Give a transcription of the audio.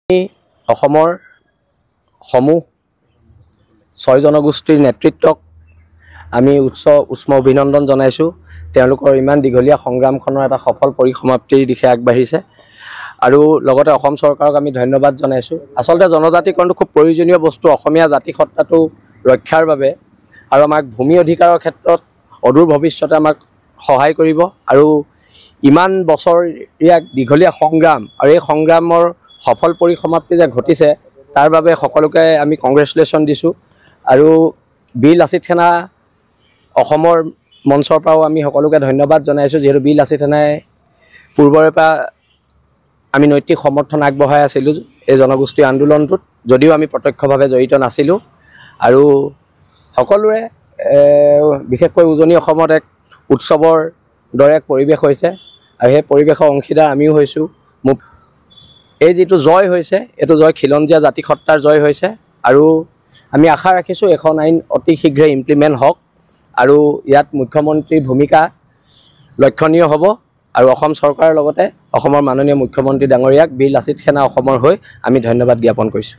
অসমৰ সমূহ 6 জনগোষ্ঠীৰ নেতৃত্বক আমি উষ্ম অভিনন্দন জনাইছোঁ। তেওঁলোকৰ ইমান দীঘলীয়া সংগ্ৰামখনৰ এটা সফল পৰিসমাপ্তিৰ দিশে আগবাঢ়িছে আৰু লগতে অসম চৰকাৰক আমি ধন্যবাদ জনাইছোঁ। আচলতে জনজাতিকৰণটো খুব প্ৰয়োজনীয় বস্তু অসমীয়া জাতিসত্তাটো ৰক্ষাৰ বাবে আৰু আমাক ভূমি অধিকাৰৰ ক্ষেত্ৰত অদূৰ ভৱিষ্যতে আমাক সহায় কৰিব আৰু ইমান বছৰীয়া দীঘলীয়া সংগ্ৰাম আৰু এই সংগ্ৰামৰ সফল পৰিসমাপ্তি যে ঘটিছে তাৰ বাবে সকলোকে আমি কংগ্ৰেচুলেশ্যন দিছোঁ আৰু বীৰ লাচিত সেনা অসমৰ মঞ্চৰ পৰাও আমি সকলোকে ধন্যবাদ জনাইছোঁ, যিহেতু বীৰ লাচিত সেনাই পূৰ্বৰে পৰা আমি নৈতিক সমৰ্থন আগবঢ়াই আছিলোঁ এই জনগোষ্ঠীৰ আন্দোলনটোত, যদিও আমি প্ৰত্যক্ষভাৱে জড়িত নাছিলোঁ। আৰু সকলোৰে বিশেষকৈ উজনি অসমত এক উৎসৱৰ দৰে এক পৰিৱেশ হৈছে আৰু সেই পৰিৱেশৰ অংশীদাৰ আমিও হৈছোঁ। এই যিটো জয় হৈছে এইটো জয় খিলঞ্জীয়া জাতিসত্তাৰ জয় হৈছে আৰু আমি আশা ৰাখিছোঁ এখন আইন অতি শীঘ্ৰে ইমপ্লিমেণ্ট হওক আৰু ইয়াত মুখ্যমন্ত্ৰীৰ ভূমিকা লক্ষণীয় হ'ব আৰু অসম চৰকাৰৰ লগতে অসমৰ মাননীয় মুখ্যমন্ত্ৰী ডাঙৰীয়াক বীৰ লাচিত সেনা অসমৰ হৈ আমি ধন্যবাদ জ্ঞাপন কৰিছোঁ।